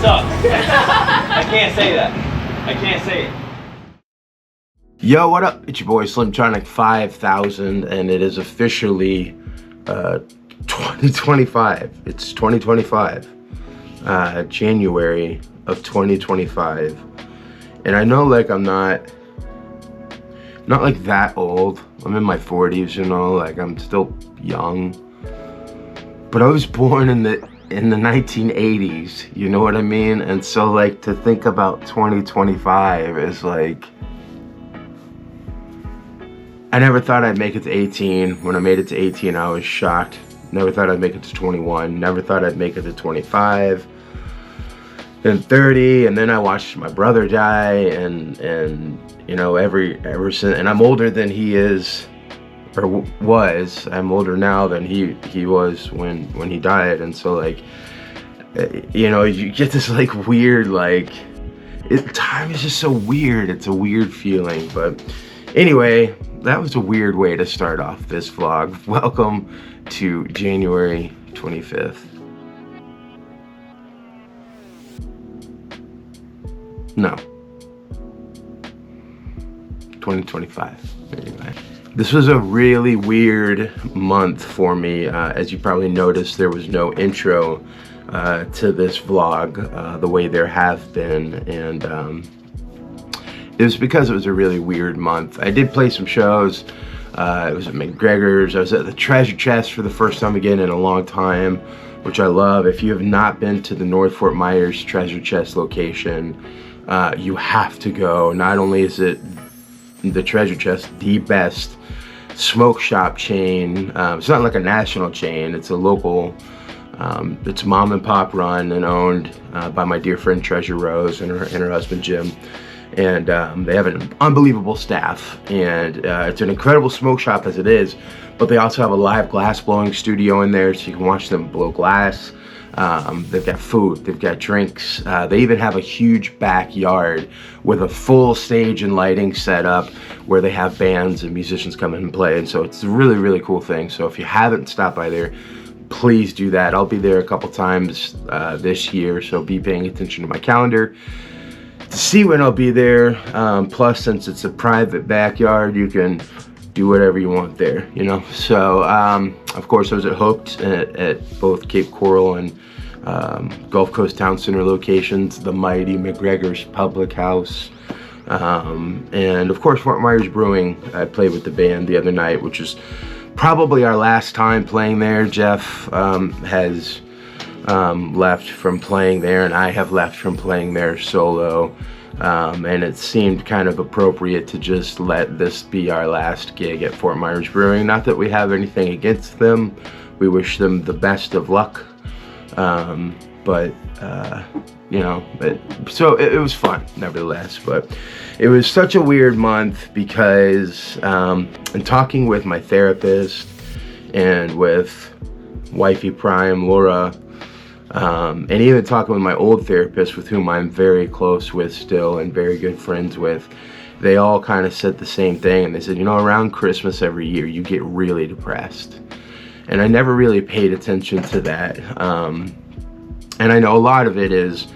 sucks. I can't say that. I can't say it. Yo, what up? It's your boy Slimtronic5k, and it is officially 2025. It's 2025, January of 2025. And I know, like, I'm not like that old. I'm in my 40s, you know, like I'm still young. But I was born in the 1980s, you know what I mean? And so, like, to think about 2025 is like, I never thought I'd make it to 18. When I made it to 18, I was shocked. Never thought I'd make it to 21. Never thought I'd make it to 25. Then 30, and then I watched my brother die, and you know, ever since, and I'm older than he is, or was. I'm older now than he was when he died, and so, like, you know, you get this like weird, like, time is just so weird. It's a weird feeling, but anyway, that was a weird way to start off this vlog. Welcome to January 25th. No. 2025. Anyway. This was a really weird month for me. As you probably noticed, there was no intro to this vlog the way there have been, and it was because it was a really weird month. I did play some shows. It was at McGregor's. I was at the Treasure Chest for the first time again in a long time, which I love. If you have not been to the North Fort Myers Treasure Chest location, you have to go. Not only is it the Treasure Chest, the best smoke shop chain. It's not like a national chain. It's a local, it's mom and pop run and owned by my dear friend Treasure Rose and her husband Jim. And they have an unbelievable staff, and it's an incredible smoke shop as it is, but they also have a live glass blowing studio in there, so you can watch them blow glass. They've got food, they've got drinks, they even have a huge backyard with a full stage and lighting set up where they have bands and musicians come in and play, and so it's a really, really cool thing. So if you haven't stopped by there, please do that. I'll be there a couple times this year, so be paying attention to my calendar to see when I'll be there. Plus, since it's a private backyard, you can do whatever you want there, you know. So of course I was at Hooked at both Cape Coral and Gulf Coast Town Center locations, the mighty McGregor's Public House, and of course Fort Myers Brewing. I played with the band the other night, which is probably our last time playing there. Jeff has left from playing there, and I have left from playing there solo, and it seemed kind of appropriate to just let this be our last gig at Fort Myers Brewing. Not that we have anything against them, we wish them the best of luck, but you know, so it was fun nevertheless. But it was such a weird month because in talking with my therapist and with wifey prime Laura, and even talking with my old therapist, with whom I'm very close with still and very good friends with, they all kind of said the same thing. And they said, you know, around Christmas every year you get really depressed, and I never really paid attention to that. And I know a lot of it is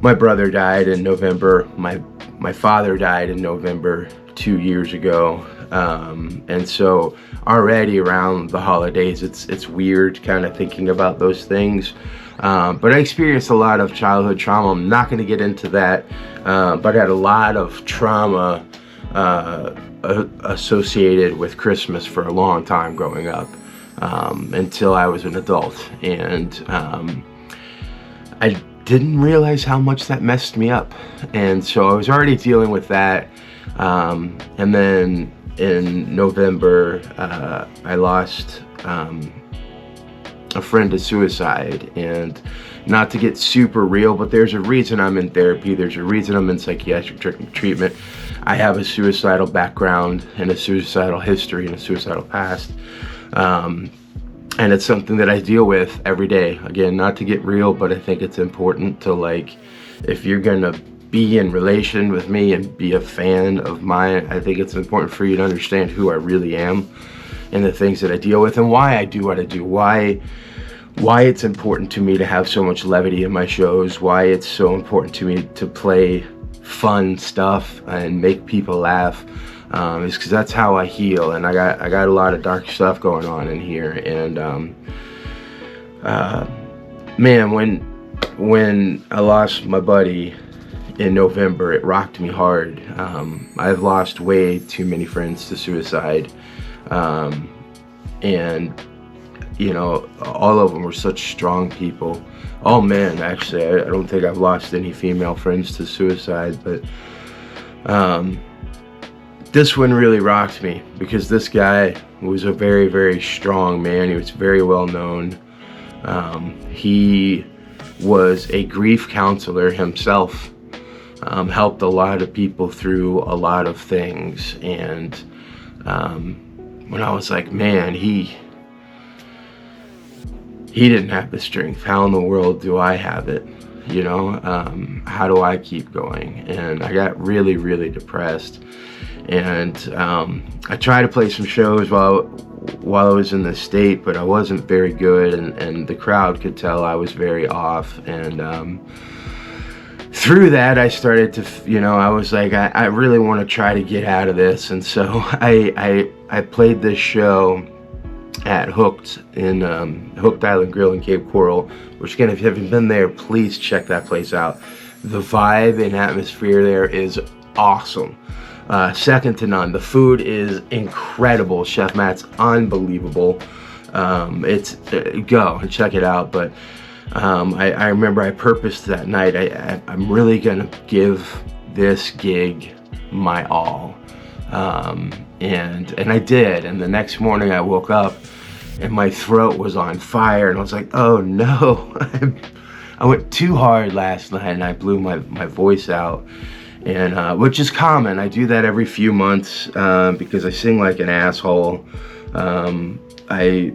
my brother died in November, my father died in November 2 years ago, and so already around the holidays it's weird kind of thinking about those things. But I experienced a lot of childhood trauma. I'm not going to get into that, but I had a lot of trauma associated with Christmas for a long time growing up, until I was an adult, and I didn't realize how much that messed me up. And so I was already dealing with that, and then in November I lost a friend to suicide. And not to get super real, but there's a reason I'm in therapy, there's a reason I'm in psychiatric treatment. I have a suicidal background and a suicidal history and a suicidal past, and it's something that I deal with every day. Again, not to get real, but I think it's important to, like, if you're gonna be in relation with me and be a fan of mine, I think it's important for you to understand who I really am and the things that I deal with and why I do what I do, why why it's important to me to have so much levity in my shows, why it's so important to me to play fun stuff and make people laugh, is because that's how I heal. And I got a lot of dark stuff going on in here. And man, when I lost my buddy in November, it rocked me hard. I've lost way too many friends to suicide, and you know, all of them were such strong people. All men, actually. I don't think I've lost any female friends to suicide, but this one really rocked me because this guy was a very, very strong man. He was very well known. He was a grief counselor himself, helped a lot of people through a lot of things. And when I was like, man, he didn't have the strength. How in the world do I have it? You know, how do I keep going? And I got really, really depressed. And I tried to play some shows while I was in the state, but I wasn't very good, and the crowd could tell I was very off. And through that, I started to, you know, I was like, I really want to try to get out of this. And so I played this show at Hooked in Hooked Island Grill in Cape Coral, which again, if you haven't been there, please check that place out. The vibe and atmosphere there is awesome. Second to none. The food is incredible. Chef Matt's unbelievable. It's go and check it out. But I remember I purposed that night, I'm really gonna give this gig my all. And I did, and the next morning I woke up and my throat was on fire, and I was like, oh no, I went too hard last night and I blew my voice out. And which is common. I do that every few months because I sing like an asshole. I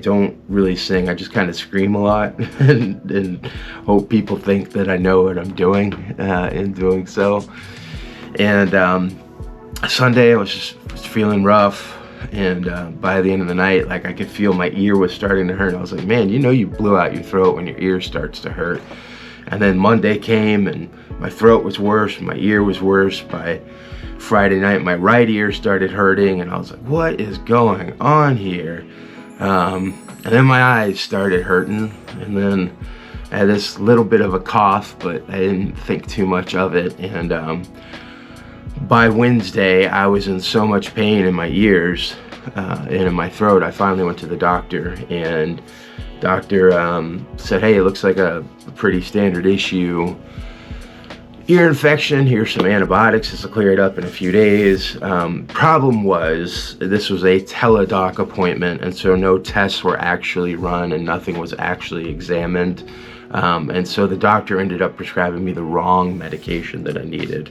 don't really sing, I just kind of scream a lot and hope people think that I know what I'm doing in doing so. And Sunday I was feeling rough, and by the end of the night, like, I could feel my ear was starting to hurt. And I was like, man, you know, you blew out your throat when your ear starts to hurt. And then Monday came and my throat was worse, my ear was worse. By Friday night, my right ear started hurting, and I was like, what is going on here? And then my eyes started hurting, and then I had this little bit of a cough, but I didn't think too much of it. And by Wednesday, I was in so much pain in my ears and in my throat, I finally went to the doctor, and doctor said, hey, it looks like a pretty standard issue ear infection. Here's some antibiotics. This will clear it up in a few days. Problem was, this was a teledoc appointment, and so no tests were actually run and nothing was actually examined. And so the doctor ended up prescribing me the wrong medication that I needed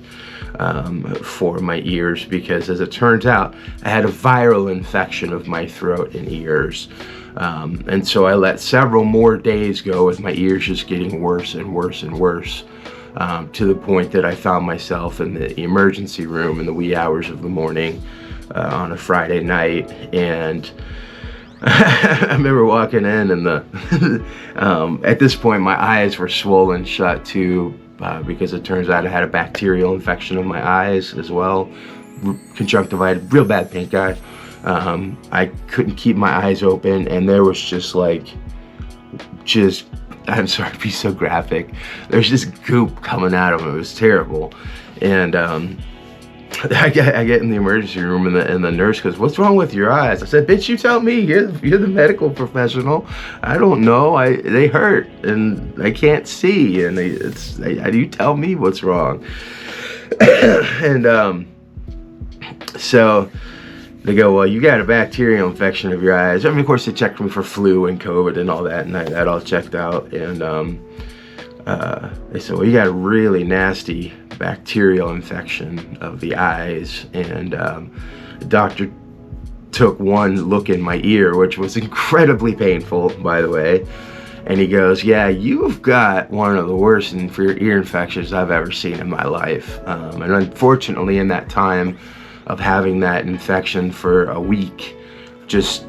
for my ears, because as it turns out, I had a viral infection of my throat and ears. And so I let several more days go with my ears just getting worse and worse and worse, to the point that I found myself in the emergency room in the wee hours of the morning on a Friday night. And I remember walking in, and at this point my eyes were swollen shut too, because it turns out I had a bacterial infection of my eyes as well, conjunctivitis, real bad pink eye. I couldn't keep my eyes open, and there was just I'm sorry to be so graphic, there's just goop coming out of them. It was terrible. And I get in the emergency room, and the nurse goes, what's wrong with your eyes? I said, bitch, you tell me. You're the medical professional. I don't know. They hurt and I can't see, and you tell me what's wrong. And so they go, well, you got a bacterial infection of your eyes. I mean, of course, they checked me for flu and COVID and all that, and that all checked out. And they said, well, you got a really nasty bacterial infection of the eyes. And the doctor took one look in my ear, which was incredibly painful, by the way. And he goes, yeah, you've got one of the worst ear infections I've ever seen in my life. And unfortunately, in that time of having that infection for a week, just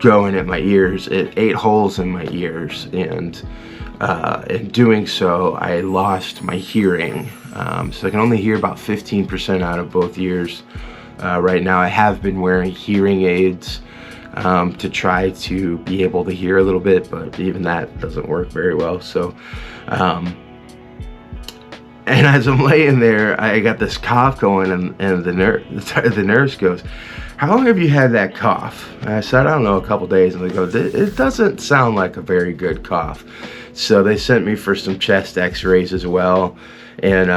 going at my ears. It ate holes in my ears, and in doing so, I lost my hearing. So I can only hear about 15% out of both ears right now. I have been wearing hearing aids to try to be able to hear a little bit, but even that doesn't work very well. So, and as I'm laying there, I got this cough going, and the nurse goes, "How long have you had that cough?" And I said, "I don't know, a couple days." And they go, "It doesn't sound like a very good cough." So they sent me for some chest x-rays as well. And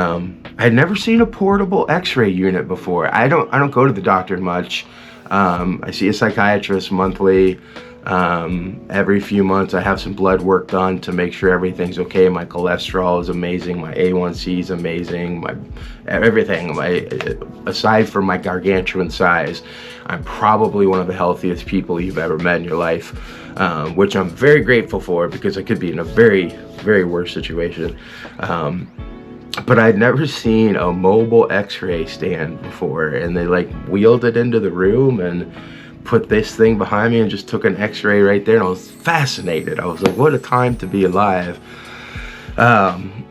I'd never seen a portable x-ray unit before. I don't go to the doctor much. I see a psychiatrist monthly. Every few months I have some blood work done to make sure everything's okay. My cholesterol is amazing, my A1C is amazing, my everything. Aside from my gargantuan size, I'm probably one of the healthiest people you've ever met in your life, which I'm very grateful for, because I could be in a very, very worse situation. But I'd never seen a mobile x-ray stand before, and they like wheeled it into the room and put this thing behind me and just took an x-ray right there, and I was fascinated. I was like, what a time to be alive.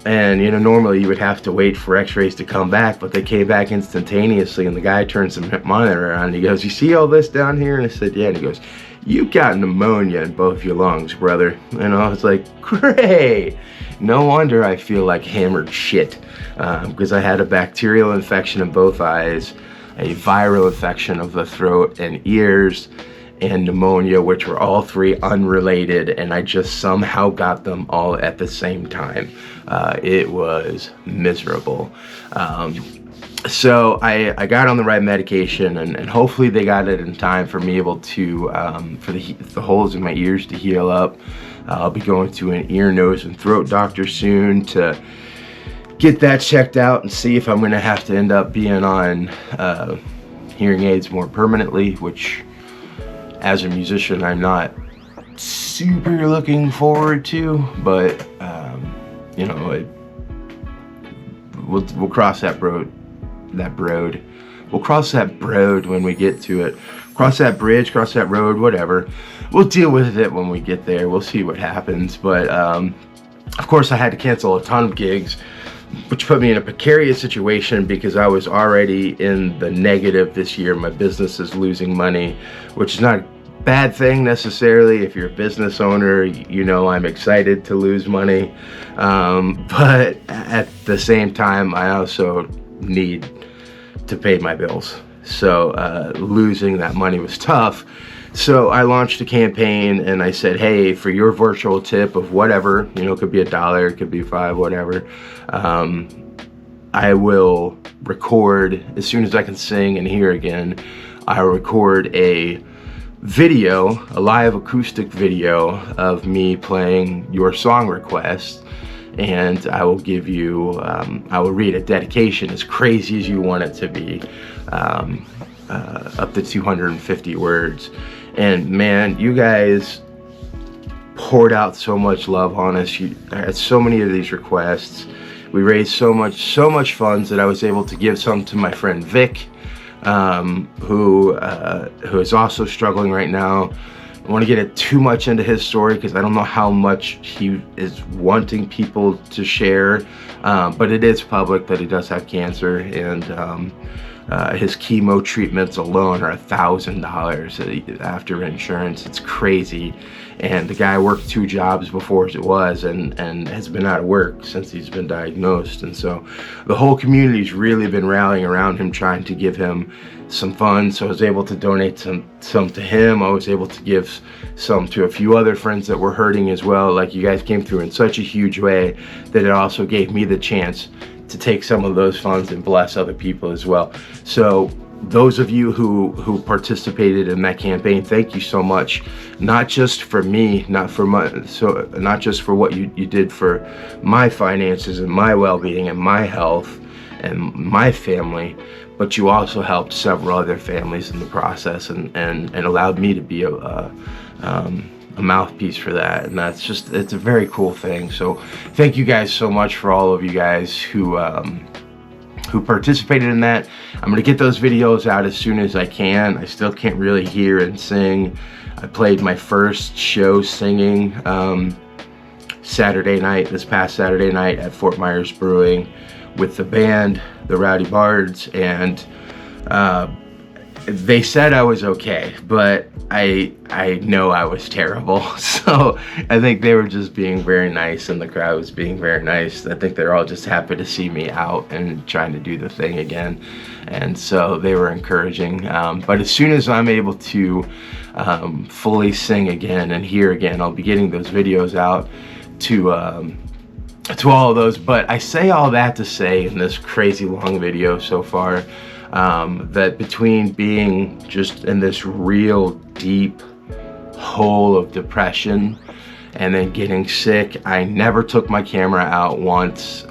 And you know, normally you would have to wait for x-rays to come back, but they came back instantaneously, and the guy turns the monitor on and he goes, "You see all this down here?" And I said, "Yeah." And he goes, "You got pneumonia in both your lungs, brother." And I was like, great. No wonder I feel like hammered shit, because I had a bacterial infection in both eyes, a viral infection of the throat and ears, and pneumonia, which were all three unrelated, and I just somehow got them all at the same time. It was miserable. So I got on the right medication, and hopefully they got it in time for me able to, for the holes in my ears to heal up. I'll be going to an ear, nose, and throat doctor soon to get that checked out and see if I'm gonna have to end up being on hearing aids more permanently, which as a musician I'm not super looking forward to, but you know, we'll cross that road. We'll cross that road when we get to it. Cross that bridge, cross that road, whatever. We'll deal with it when we get there. We'll see what happens. But of course I had to cancel a ton of gigs, which put me in a precarious situation because I was already in the negative this year. My business is losing money, which is not a bad thing necessarily. If you're a business owner, you know I'm excited to lose money. But at the same time, I also need to pay my bills. So losing that money was tough. So I launched a campaign and I said, hey, for your virtual tip of whatever, you know, it could be $1, it could be $5, whatever. I will record, as soon as I can sing and hear again, I'll record a video, a live acoustic video of me playing your song request. And I will give you, I will read a dedication as crazy as you want it to be, up to 250 words. And man, you guys poured out so much love on us. You had so many of these requests. We raised so much funds that I was able to give some to my friend Vic, who is also struggling right now. I want to get it too much into his story because I don't know how much he is wanting people to share, but it is public that he does have cancer, and his chemo treatments alone are $1,000 after insurance. It's crazy. And the guy worked 2 jobs before it was, and has been out of work since he's been diagnosed. And so the whole community's really been rallying around him, trying to give him some funds. So I was able to donate some to him. I was able to give some to a few other friends that were hurting as well. Like, you guys came through in such a huge way that it also gave me the chance to take some of those funds and bless other people as well. So those of you who participated in that campaign, thank you so much. Not just for me, not just for what you did for my finances and my well-being and my health and my family, but you also helped several other families in the process, and allowed me to be a mouthpiece for that. And that's just, it's a very cool thing. So thank you guys so much for all of you guys who who participated in that. I'm gonna get those videos out as soon as I can. I still can't really hear and sing. I played my first show singing Saturday night, this past Saturday night at Fort Myers Brewing with the band, the Rowdy Bards, and they said I was okay, but I know I was terrible. So I think they were just being very nice, and the crowd was being very nice. I think they're all just happy to see me out and trying to do the thing again. And so they were encouraging. But as soon as I'm able to fully sing again and hear again, I'll be getting those videos out to all of those. But I say all that to say in this crazy long video so far, that between being just in this real deep hole of depression and then getting sick, I never took my camera out once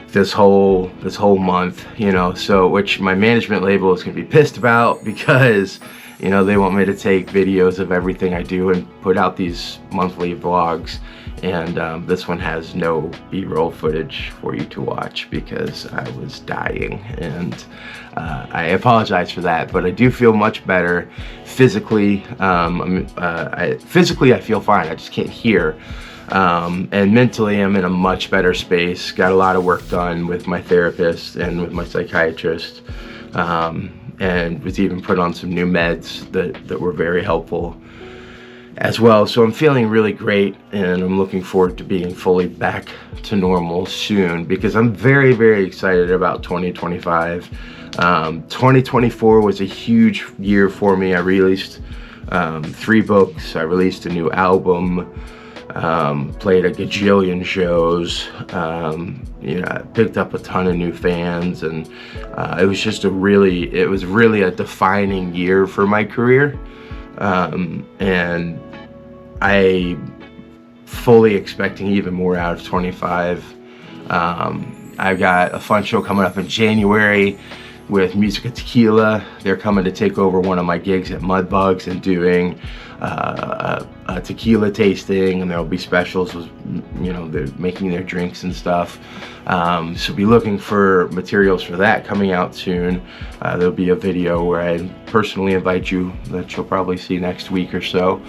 this whole month, you know, so which my management label is gonna be pissed about, because you know they want me to take videos of everything I do and put out these monthly vlogs. And this one has no B-roll footage for you to watch because I was dying, and I apologize for that, but I do feel much better physically. Physically I feel fine, I just can't hear. And mentally I'm in a much better space. Got a lot of work done with my therapist and with my psychiatrist, and was even put on some new meds that were very helpful as well. So I'm feeling really great, and I'm looking forward to being fully back to normal soon, because I'm very, very excited about 2025. 2024 was a huge year for me. I released 3 books, I released a new album, played a gajillion shows, you know, I picked up a ton of new fans, and it was really a defining year for my career. And I fully expecting even more out of 25. I've got a fun show coming up in January with Musica Tequila. They're coming to take over one of my gigs at Mudbugs and doing a tequila tasting, and there'll be specials with, you know, they're making their drinks and stuff. So be looking for materials for that coming out soon. There'll be a video where I personally invite you that you'll probably see next week or so.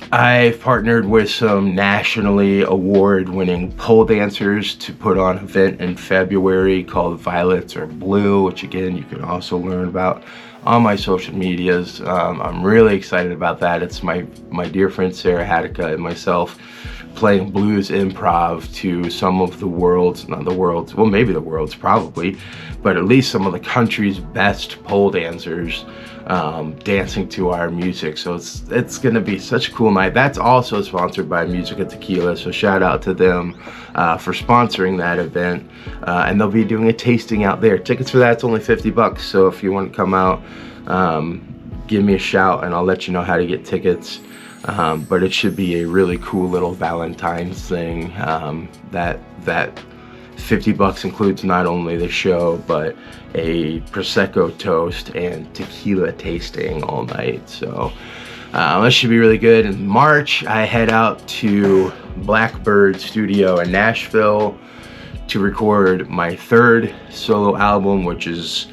I've partnered with some nationally award-winning pole dancers to put on an event in February called Violets or Blue, which again you can also learn about on my social medias. I'm really excited about that. It's my dear friend Sarah Hattica and myself playing blues improv to some of the world's, not the world's, well maybe the world's probably, but at least some of the country's best pole dancers dancing to our music. So it's gonna be such a cool night. That's also sponsored by Musica Tequila, so shout out to them for sponsoring that event. And they'll be doing a tasting out there. Tickets for that's only $50, so if you want to come out, give me a shout and I'll let you know how to get tickets. But it should be a really cool little Valentine's thing. That $50 includes not only the show, but a Prosecco toast and tequila tasting all night. So that should be really good. In March, I head out to Blackbird Studio in Nashville to record my 3rd solo album, which is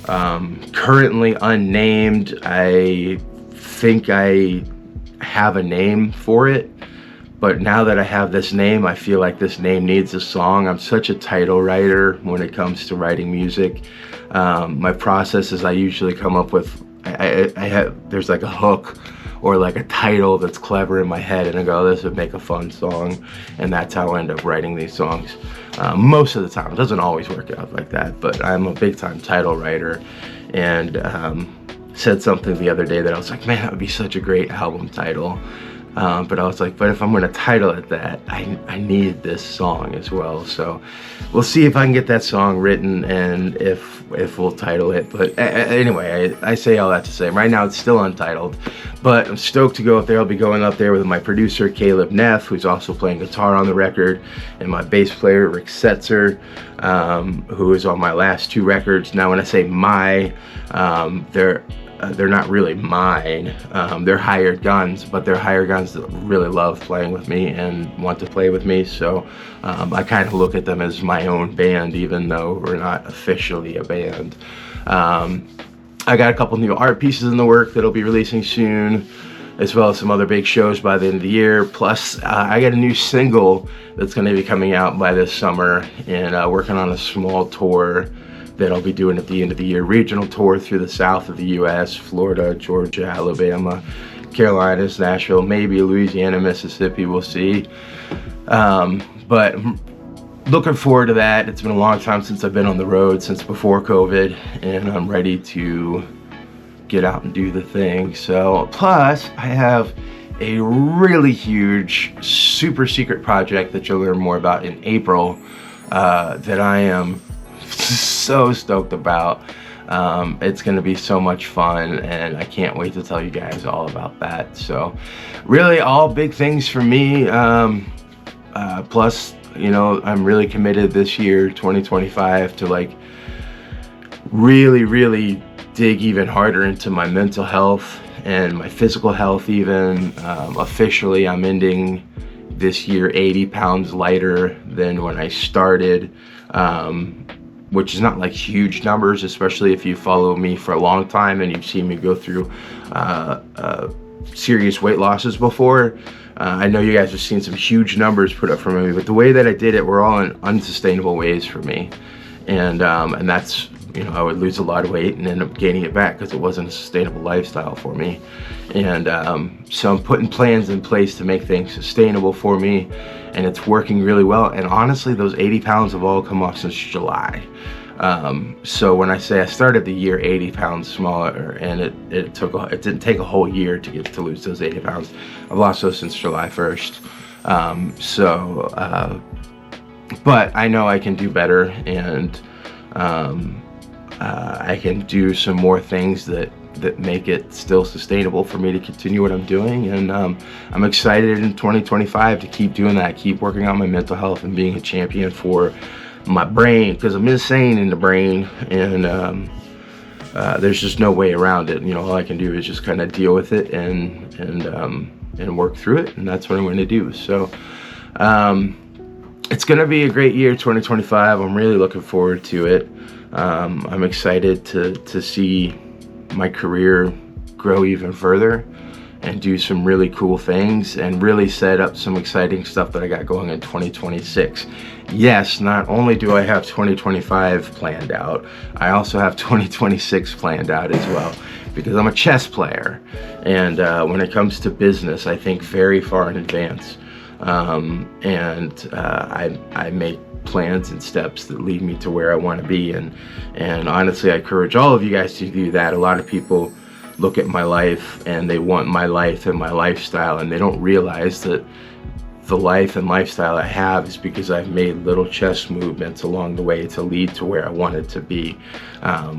currently unnamed. I think I have a name for it, but now that I have this name, I feel like this name needs a song. I'm such a title writer when it comes to writing music. My process is I usually come up with, there's like a hook or like a title that's clever in my head, and I go, this would make a fun song, and that's how I end up writing these songs. Most of the time, it doesn't always work out like that, but I'm a big time title writer, and said something the other day that I was like, man, that would be such a great album title. But I was like, but if I'm gonna title it that, I need this song as well. So we'll see if I can get that song written and if we'll title it. But anyway, I say all that to say, right now it's still untitled, but I'm stoked to go up there. I'll be going up there with my producer, Caleb Neff, who's also playing guitar on the record, and my bass player, Rick Setzer, who is on my last 2 records. Now, when I say my, they're not really mine. They're hired guns, but they're hired guns that really love playing with me and want to play with me. So I kind of look at them as my own band, even though we're not officially a band. I got a couple new art pieces in the work that'll be releasing soon, as well as some other big shows by the end of the year. Plus, I got a new single that's going to be coming out by this summer, and working on a small tour that I'll be doing at the end of the year. Regional tour through the south of the US, Florida, Georgia, Alabama, Carolinas, Nashville, maybe Louisiana, Mississippi, we'll see. But looking forward to that. It's been a long time since I've been on the road, since before COVID, and I'm ready to get out and do the thing. So, plus I have a really huge, super secret project that you'll learn more about in April, that I am so stoked about. It's gonna be so much fun, and I can't wait to tell you guys all about that. So really all big things for me. Plus, you know, I'm really committed this year, 2025, to like really dig even harder into my mental health and my physical health even. Officially, I'm ending this year 80 pounds lighter than when I started, which is not like huge numbers, especially if you follow me for a long time and you've seen me go through serious weight losses before. I know you guys have seen some huge numbers put up for me, but the way that I did it were all in unsustainable ways for me. And that's, you know, I would lose a lot of weight and end up gaining it back because it wasn't a sustainable lifestyle for me. And so I'm putting plans in place to make things sustainable for me, and it's working really well. And honestly, those 80 pounds have all come off since July. So when I say I started the year 80 pounds smaller, and it didn't take a whole year to get to lose those 80 pounds. I've lost those since July 1st. But I know I can do better, and I can do some more things that make it still sustainable for me to continue what I'm doing. And I'm excited in 2025 to keep doing that, keep working on my mental health and being a champion for my brain, because I'm insane in the brain, and there's just no way around it. You know, all I can do is just kind of deal with it and work through it, and that's what I'm going to do. So it's going to be a great year, 2025. I'm really looking forward to it. I'm excited to see my career grow even further and do some really cool things and really set up some exciting stuff that I got going in 2026. Yes, not only do I have 2025 planned out, I also have 2026 planned out as well, because I'm a chess player, and when it comes to business, I think very far in advance, and I make plans and steps that lead me to where I want to be, and honestly, I encourage all of you guys to do that. A lot of people look at my life and they want my life and my lifestyle, and they don't realize that the life and lifestyle I have is because I've made little chess movements along the way to lead to where I wanted to be,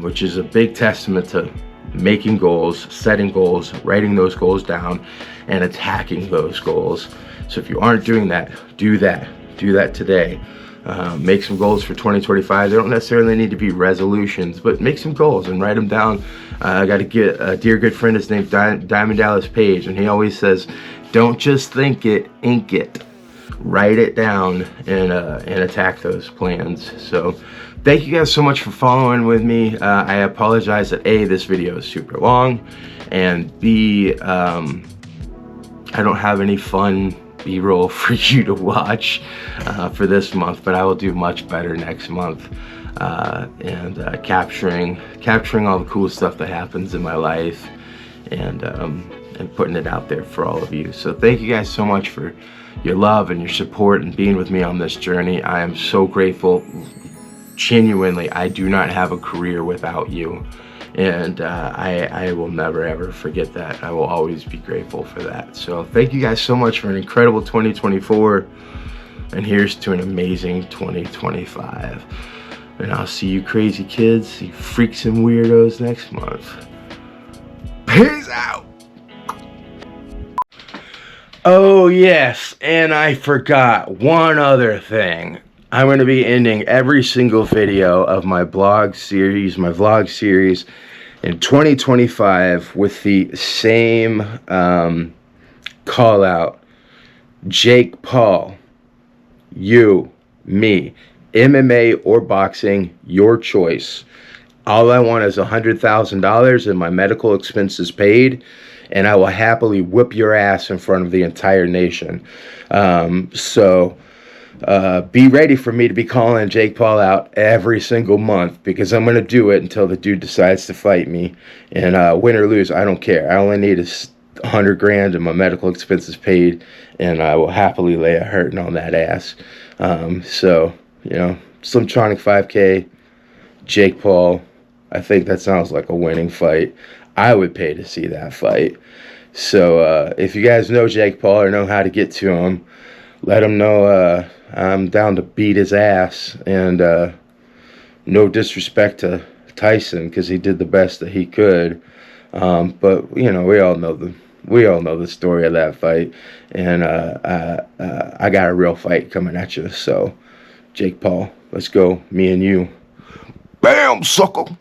which is a big testament to making goals, setting goals, writing those goals down, and attacking those goals. So if you aren't doing that, do that today. Make some goals for 2025. They don't necessarily need to be resolutions, but make some goals and write them down. I got a dear good friend, his name's Diamond Dallas Page, and he always says, don't just think it, ink it. Write it down and attack those plans. So thank you guys so much for following with me. I apologize that A, this video is super long, and B, I don't have any fun B-roll for you to watch for this month, but I will do much better next month, and capturing all the cool stuff that happens in my life, and putting it out there for all of you. So thank you guys so much for your love and your support and being with me on this journey. I am so grateful. Genuinely, I do not have a career without you, and I will never ever forget that. I will always be grateful for that. So thank you guys so much for an incredible 2024, and here's to an amazing 2025. And I'll see you crazy kids, you freaks and weirdos, next month. Peace out. Oh yes, and I forgot one other thing. I'm going to be ending every single video of my vlog series In 2025, with the same call out, Jake Paul, you, me, MMA or boxing, your choice. All I want is $100,000 and my medical expenses paid, and I will happily whip your ass in front of the entire nation. So be ready for me to be calling Jake Paul out every single month, because I'm going to do it until the dude decides to fight me. And win or lose, I don't care. I only need is 100 grand and my medical expenses paid, and I will happily lay a hurting on that ass. So, you know, Slimtronic5k, Jake Paul, I think that sounds like a winning fight. I would pay to see that fight. So if you guys know Jake Paul or know how to get to him, let him know I'm down to beat his ass. And no disrespect to Tyson, because he did the best that he could. But you know, we all know the story of that fight. And I got a real fight coming at you. So Jake Paul, let's go, me and you. Bam, sucker.